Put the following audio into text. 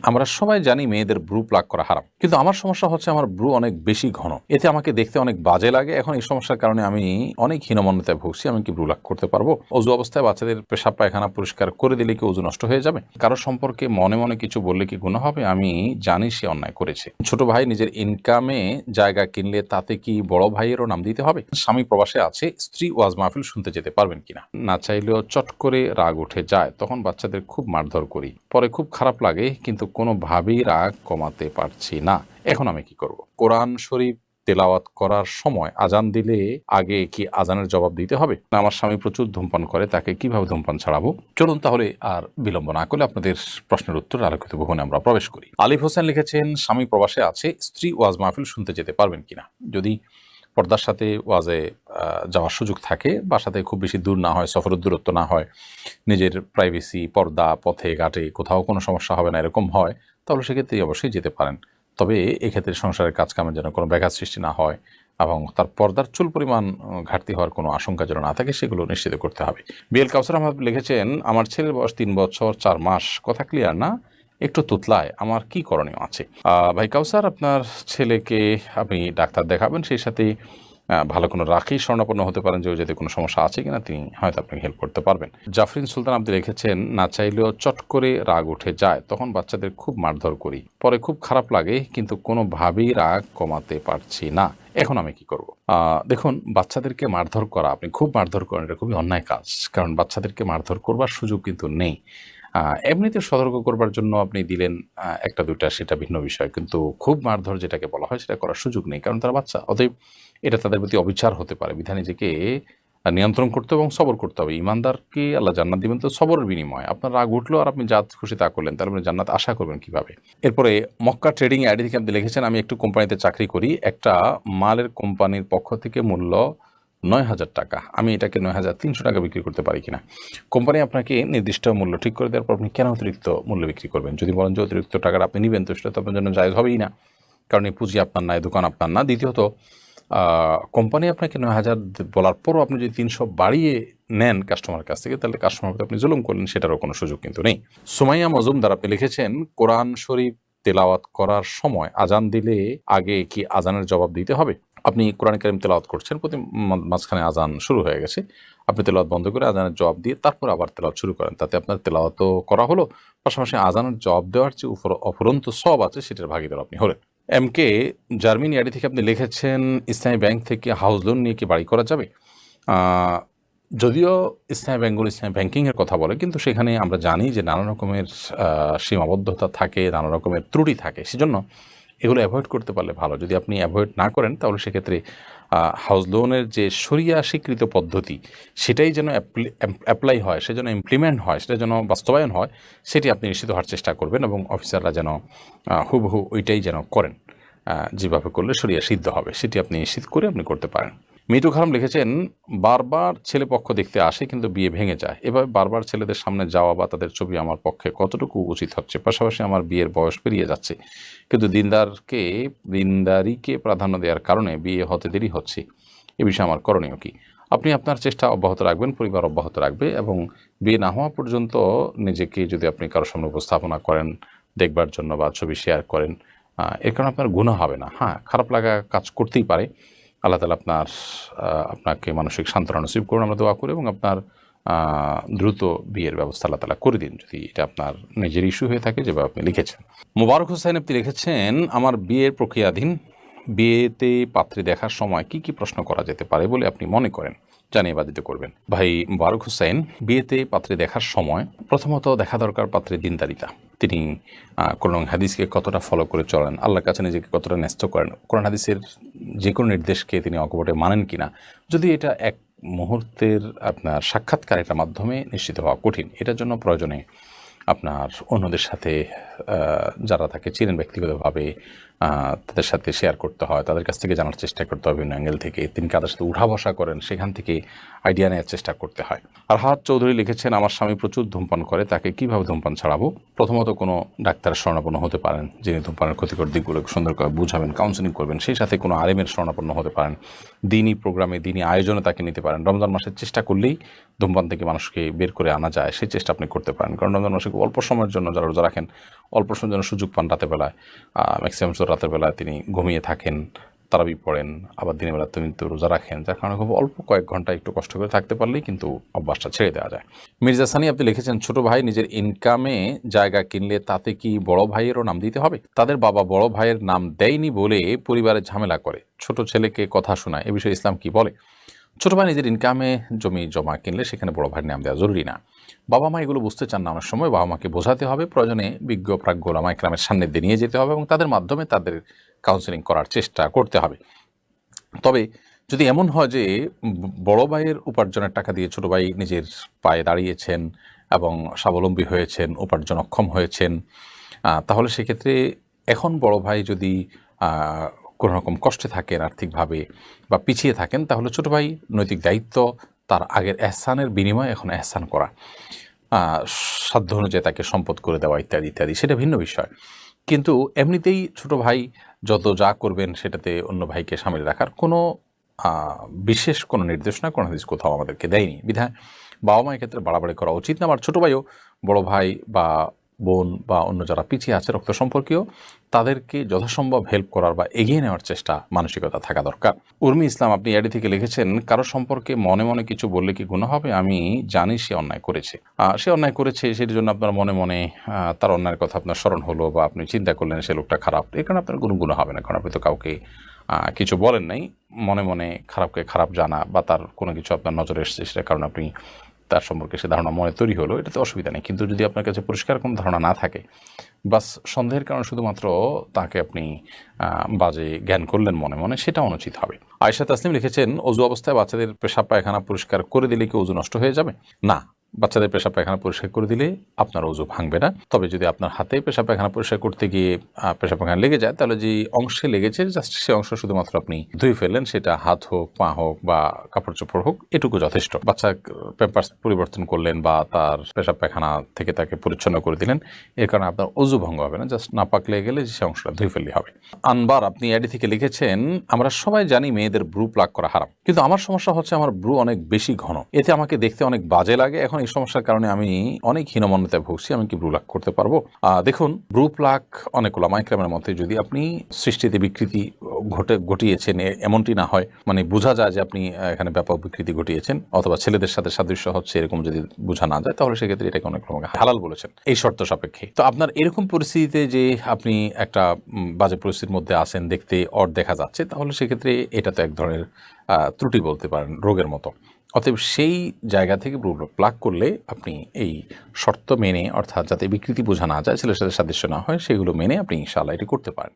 আমরা সবাই জানি মেয়েদের ব্রু প্লাক করা হারাম, কিন্তু আমার সমস্যা হচ্ছে আমার ব্রু অনেক বেশি ঘন, এতে আমাকে দেখতে অনেক বাজে লাগে। এখন এই সমস্যার কারণে আমি অনেক হীনমন্যতায় ভুগছি। আমি কি ব্রু প্লাক করতে পারবো? অজু অবস্থায় বাচ্চাদের পেশাব পায়খানা পরিষ্কার করে দিলে কি অজু নষ্ট হয়ে যাবে? কারো সম্পর্কে মনে মনে কিছু বললে কি গুনাহ হবে? আমি জানি সে অন্যায় করেছে। ছোট ভাই নিজের ইনকামে জায়গা কিনলে তাতে কি বড় ভাইয়েরও নাম দিতে হবে? স্বামী প্রবাসে আছে, স্ত্রী ওয়াজ মাহফিল শুনতে যেতে পারবেন কিনা? না চাইলেও চট করে রাগ উঠে যায়, তখন বাচ্চাদের খুব মারধর করি, পরে খুব খারাপ লাগে, কিন্তু কোনোভাবেই রাগ কমাতে পারছি না। এখন আমি কি করব? কোরআন শরীফ তেলাওয়াত করার সময় আজান দিলে আগে কি আজানের জবাব দিতে হবে? না আমার স্বামী প্রচুর ধূমপান করে, তাকে কিভাবে ধূমপান ছাড়াবো? চলুন তাহলে আর বিলম্ব না করে আপনাদের প্রশ্নের উত্তর আলোকিত ভবনে আমরা প্রবেশ করি। আলিফ হোসেন লিখেছেন, স্বামী প্রবাসে আছে, স্ত্রী ওয়াজ মাহফিল শুনতে যেতে পারবেন কিনা? যদি পর্দার সাথে ওয়াজে যাওয়ার সুযোগ থাকে, বাসাতে খুব বেশি দূর না হয়, সফরের দূরত্ব না হয়, নিজের প্রাইভেসি, পর্দা, পথে ঘাটে কোথাও কোনো সমস্যা হবে না, এরকম হয়, তাহলে সেক্ষেত্রে অবশ্যই যেতে পারেন। তবে এক্ষেত্রে সংসারের কাজকামের যেন কোনো ব্যাঘাত সৃষ্টি না হয় এবং তার পর্দার চুল পরিমাণ ঘাটতি হওয়ার কোনো আশঙ্কা যেন না থাকে, সেগুলো নিশ্চিত করতে হবে। বিএল কাউসার আহমদ লিখেছেন, আমার ছেলের বয়স 3 বছর 4 মাস, কথা ক্লিয়ার না, একটু তুতলায়, আমার কি করণীয় আছে? ভাই কাউসার, আপনার ছেলেকে আপনি ডাক্তার দেখাবেন, সেই সাথে ভালো কোনো রাখি স্বর্ণাপন্ন হতে পারেন যে যাতে কোনো সমস্যা আছে কিনা, তিনি হয়তো আপনাকে হেল্প করতে পারবেন। জাফরিন সুলতান আপনি লিখেছেন, না চাইলেও চট করে রাগ উঠে যায়, তখন বাচ্চাদের খুব মারধর করি, পরে খুব খারাপ লাগে, কিন্তু কোনোভাবেই রাগ কমাতে পারছি না। এখন আমি কি করব? দেখুন, বাচ্চাদেরকে মারধর করা, আপনি খুব মারধর করেন, এটা খুবই অন্যায় কাজ, কারণ বাচ্চাদেরকে মারধর করবার সুযোগ কিন্তু নেই। এমনিতে সতর্ক করবার জন্য আপনি দিলেন একটা দুটা, সেটা ভিন্ন বিষয়, কিন্তু খুব মারধর যেটাকে বলা হয় সেটা করার সুযোগ নেই, কারণ তারা বাচ্চা। অতএব এটা তাদের প্রতি অবিচার হতে পারে। বিধায় নিজেকে নিয়ন্ত্রণ করতে এবং সবর করতে হবে। ইমানদারকে আল্লাহ জান্নাত দিবেন তো সবরের বিনিময়ে। আপনার রাগ উঠলো আর আপনি যা খুশি তা করলেন, তার মানে জান্নাত আশা করবেন কিভাবে? এরপরে মক্কা ট্রেডিং আইডি থেকে আপনি লিখেছেন, আমি একটু কোম্পানিতে চাকরি করি, একটা মালের কোম্পানির পক্ষ থেকে মূল্য 9,000 টাকা, আমি এটাকে 9,300 টাকা বিক্রি করতে পারি কিনা? কোম্পানি আপনাকে নির্দিষ্ট মূল্য ঠিক করে দেওয়ার পর আপনি কেন অতিরিক্ত মূল্য বিক্রি করবেন? যদি বলেন যে অতিরিক্ত টাকাটা আপনি নেবেন, তো সেটা তো আপনার জন্য জায়েজ হবেই না, কারণ এই পুঁজি আপনার না, এই দোকান আপনার না। দ্বিতীয়ত, কোম্পানি আপনাকে 9,000 বলার পরও আপনি যদি 300 বাড়িয়ে নেন কাস্টমারের কাছ থেকে, তাহলে কাস্টমারকে আপনি জুলুম করলেন, সেটারও কোনো সুযোগ কিন্তু নেই। সুমাইয়া মজুমদার আপনি লিখেছেন, কোরআন শরীফ তেলাওয়াত করার সময় আজান দিলে আগে কি আজানের জবাব দিতে হবে? আপনি কোরআন কারীম তেলাওয়াত করছেন, প্রতি মাঝখানে আজান শুরু হয়ে গেছে, আপনি তেলাওয়াত বন্ধ করে আজানের জবাব দিয়ে তারপর আবার তেলাওয়াত শুরু করেন, তাতে আপনার তেলাওয়াতও করা হলো, পাশাপাশি আজানের জবাব দেওয়ার যে অফুরন্ত সওয়াব আছে সেটার ভাগীদার আপনি হলেন। এমকে জার্মানি আইডি থেকে আপনি লিখেছেন, ইসলামী ব্যাংক থেকে হাউস লোন নিয়ে কি বাড়ি করা যাবে? যদিও ইসলামী ব্যাংকগুলো ইসলামী ব্যাংকিংয়ের কথা বলে, কিন্তু সেখানে আমরা জানি যে নানা রকমের সীমাবদ্ধতা থাকে, নানা রকমের ত্রুটি থাকে, সেজন্য এগুলো অ্যাভয়েড করতে পারলে ভালো। যদি আপনি অ্যাভয়েড না করেন, তাহলে সেক্ষেত্রে হাউস লোনের যে শরিয়া স্বীকৃত পদ্ধতি, সেটাই যেন অ্যাপ্লাই হয়, সেজন্য ইমপ্লিমেন্ট হয়, সেটা যেন বাস্তবায়ন হয়, সেটি আপনি নিশ্চিত হওয়ার চেষ্টা করবেন এবং অফিসাররা যেন হুবহু ওইটাই যেন করেন। যেভাবে করলে শরিয়া সিদ্ধ হবে, সেটি আপনি নিশ্চিত করে আপনি করতে পারেন। মিটু খারাম লিখেছেন, বারবার ছেলে পক্ষ দেখতে আসে কিন্তু বিয়ে ভেঙে যায়, এভাবে বারবার ছেলেদের সামনে যাওয়া বা তাদের ছবি আমার পক্ষে কতটুকু উচিত হচ্ছে? পাশাপাশি আমার বিয়ের বয়স পেরিয়ে যাচ্ছে, কিন্তু দিনদারিকে প্রাধান্য দেওয়ার কারণে বিয়ে হতে দেরি হচ্ছে, এ বিষয়ে আমার করণীয় কি? আপনি আপনার চেষ্টা অব্যাহত রাখবেন, পরিবার অব্যাহত রাখবে, এবং বিয়ে না হওয়া পর্যন্ত নিজেকে যদি আপনি কারোর সামনে উপস্থাপনা করেন দেখবার জন্য বা ছবি শেয়ার করেন, এর কারণে আপনার গুনাহ হবে না। হ্যাঁ, খারাপ লাগা কাজ করতেই পারে। আল্লাহ তাআলা আপনাকে মানসিক সান্ত্বনা নসিব করুন, আমরা দোয়া করি, এবং আপনার দ্রুত বিয়ের ব্যবস্থা আল্লাহ তাআলা করে দিন, যদি এটা আপনার নিজের ইস্যু হয়ে থাকে যেভাবে আপনি লিখেছেন। মোবারক হোসেন আপনি লিখেছেন, আমার বিয়ের প্রক্রিয়াধীন, বিয়েতে পাত্রী দেখার সময় কি কি প্রশ্ন করা যেতে পারে বলে আপনি মনে করেন? জানিয়ে বাধিত করবেন। ভাই মোবারক হোসেন, বিয়েতে পাত্রী দেখার সময় প্রথমত দেখা দরকার পাত্রের দিনদারিতা, তিনি কোরআন হাদিসকে কতটা ফলো করে চলেন, আল্লাহর কাছে নিজেকে কতটা ন্যস্ত করেন, কোরআন হাদিসের যে কোনো নির্দেশকে তিনি অকপটে মানেন কিনা। যদি এটা এক মুহূর্তের আপনার সাক্ষাৎকারের মাধ্যমে নিশ্চিত হওয়া কঠিন, এটার জন্য প্রয়োজনে আপনার অন্যদের সাথে যারা তাকে চিনেন ব্যক্তিগতভাবে, তাদের সাথে শেয়ার করতে হয়, তাদের কাছ থেকে জানার চেষ্টা করতে হয় বিভিন্ন অ্যাঙ্গেল থেকে, তিনি কাদের সাথে উঠা বসা করেন সেখান থেকে আইডিয়া নেওয়ার চেষ্টা করতে হয়। আর হাত চৌধুরী লিখেছেন, আমার স্বামী প্রচুর ধূমপান করে, তাকে কিভাবে ধূমপান ছাড়াবো? প্রথমত কোনো ডাক্তারের শরণাপন্ন হতে পারেন, যিনি ধূমপানের ক্ষতিকর দিকগুলো সুন্দর করে বুঝাবেন, কাউন্সেলিং করবেন, সেই সাথে কোনো আলেমের শরণাপন্ন হতে পারেন, দিনী প্রোগ্রামে দিনী আয়োজনে তাকে নিতে পারেন। রমজান মাসের চেষ্টা করলেই ধূমপান থেকে মানুষকে বের করে আনা যায়, সেই চেষ্টা আপনি করতে পারেন, কারণ রমজান মাসে অল্প সময়ের জন্য যারা রোজা রাখেন অল্প সময়ের জন্য সুযোগ পান রাতের বেলায়, ম্যাক্সিমাম রাতের বেলায় তিনি ঘুমিয়ে থাকেন, তারাবি পড়েন, আবার দিনের বেলা তিনি তো রোজা রাখেন, যার কারণে খুব অল্প কয়েক ঘন্টা একটু কষ্ট করে থাকতে পারলেই কিন্তু অভ্যাসটা ছেড়ে দেওয়া যায়। মির্জা সানি আপনি লিখেছেন, ছোট ভাই নিজের ইনকামে জায়গা কিনলে তাতে কি বড় ভাইয়েরও নাম দিতে হবে? তাদের বাবা বড় ভাইয়ের নাম দেয়নি বলে পরিবারে ঝামেলা করে, ছোট ছেলেকে কথা শোনায়, এ বিষয়ে ইসলাম কি বলে? ছোট ভাই নিজের ইনকামে জমি জমা কিনলে সেখানে বড় ভাইয়ের নাম দেওয়া জরুরি না। বাবা মা এগুলো বুঝতে চান না, অনেক সময় বাবা মাকে বোঝাতে হবে, প্রয়োজনে বিজ্ঞ প্রাজ্ঞ ওলামা ইকরামের সান্নিধ্যে নিয়ে যেতে হবে এবং তাদের মাধ্যমে তাদের কাউন্সেলিং করার চেষ্টা করতে হবে। তবে যদি এমন হয় যে বড় ভাইয়ের উপার্জনের টাকা দিয়ে ছোট ভাই নিজের পায়ে দাঁড়িয়েছেন এবং স্বাবলম্বী হয়েছেন, উপার্জনক্ষম হয়েছেন, তাহলে সেক্ষেত্রে এখন বড় ভাই যদি কোনো রকম কষ্টে থাকেন আর্থিকভাবে বা পিছিয়ে থাকেন, তাহলে ছোট ভাই নৈতিক দায়িত্ব তার আগের এহসানের বিনিময়ে এখন এহসান করা, সাধ্য অনুযায়ী তাকে সম্পদ করে দেওয়া ইত্যাদি ইত্যাদি, সেটা ভিন্ন বিষয়। কিন্তু এমনিতেই ছোট ভাই যত যা করবেন সেটাতে অন্য ভাইকে সামিল রাখার কোনো বিশেষ কোনো নির্দেশনা কোনো হাদিস কোথাও আমাদেরকে দেয়নি। বিধায় বাবা মায়ের ক্ষেত্রে বাড়াবাড়ি করা উচিত না। আবার ছোটো ভাইও বড় ভাই বা বোন বা অন্য যারা পিছিয়ে আছে রক্ত সম্পর্কীয়, তাদেরকে যথাসম্ভব হেল্প করার বা এগিয়ে নেওয়ার চেষ্টা মানসিকতা থাকা দরকার। উর্মি ইসলাম আপনি এডি থেকে লিখেছেন, কারো সম্পর্কে মনে মনে কিছু বললে কি গুনাহ হবে? আমি জানি সে অন্যায় করেছে, সে অন্যায় করেছে, সেটির জন্য আপনার মনে মনে তার অন্যায়ের কথা আপনার স্মরণ হলো বা আপনি চিন্তা করলেন সে লোকটা খারাপ, এই কারণে আপনার কোনো গুনাহ হবে না, কারণ আপনি তো কাউকে কিছু বলেন নাই। মনে মনে খারাপকে খারাপ জানা বা তার কোনো কিছু আপনার নজরে এসেছে সেটার কারণে আপনি তার সম্পর্কে সে ধারণা মনে তৈরি হলো, এটাতে অসুবিধা নেই। কিন্তু যদি আপনার কাছে পরিষ্কার কোনো ধারণা না থাকে, বাস সন্দেহের কারণে শুধুমাত্র তাকে আপনি বাজে জ্ঞান করলেন মনে মনে, সেটা অনুচিত হবে। আয়েশা তাসলিম লিখেছেন, অজু অবস্থায় বাচ্চাদের পেশাব পায়খানা পরিষ্কার করে দিলে কি অজু নষ্ট হয়ে যাবে? না, বাচ্চাদের পেশাব পায়খানা পরিষ্কার করে দিলে আপনার অজু ভাঙবে না। তবে যদি আপনার হাতে পেশাব পায়খানা পরিষ্কার করতে গিয়ে পেশাব পায়খানা লেগে যায়, তাহলে যে অংশে লেগেছে জাস্ট সে অংশ শুধুমাত্র আপনি ধুয়ে ফেললেন, সেটা হাত হোক, পা হোক বা কাপড় চোপড় হোক, এটুকু যথেষ্ট। বাচ্চা প্যাম্পার্স পরিবর্তন করলেন বা তার পেশাব পায়খানা থেকে তাকে পরিচ্ছন্ন করে দিলেন, এর কারণে আপনার অজু ভঙ্গ হবে না, জাস্ট নাপাক লেগে গেলে সে অংশটা ধুয়ে ফেললে হবে। আনবার আপনি এডি থেকে লিখেছেন, আমরা সবাই জানি মেয়েদের ব্রু প্লাক করা হারাম, কিন্তু আমার সমস্যা হচ্ছে আমার ব্রু অনেক বেশি ঘন, এতে আমাকে দেখতে অনেক বাজে লাগে। এখন এই সমস্যার কারণে আমি অনেক হীনমন্যতায় ভুগছি, আমি কি ব্রু প্লাক করতে পারবো? দেখুন, ব্রু প্লাক অনেক ওলামা ইকরামের মতে যদি আপনি সৃষ্টিতে বিকৃতি ঘটিয়েছেন এমনটি না হয়, মানে বোঝা যায় যে আপনি এখানে ব্যাপক বিকৃতি ঘটিয়েছেন অথবা ছেলেদের সাথে সাদৃশ্য হচ্ছে, এরকম যদি বোঝা না যায়, তাহলে সেক্ষেত্রে এটাকে অনেক রকম হালাল বলেছেন এই শর্ত সাপেক্ষে। তো আপনার এরকম পরিস্থিতিতে যে আপনি একটা বাজে পরিস্থিতির মধ্যে আছেন, দেখতে অড দেখা যাচ্ছে, তাহলে সেক্ষেত্রে এটা তো এক ধরনের ত্রুটি বলতে পারেন, রোগের মতো। অতএব সেই জায়গা থেকে ব্রু প্লাক করলে আপনি এই শর্ত মেনে, অর্থাৎ যাতে বিকৃতি বোঝা না যায়, ছেলের সাথে সাদৃশ্য না হয়, সেগুলো মেনে আপনি ইনশাআল্লাহ এটি করতে পারেন।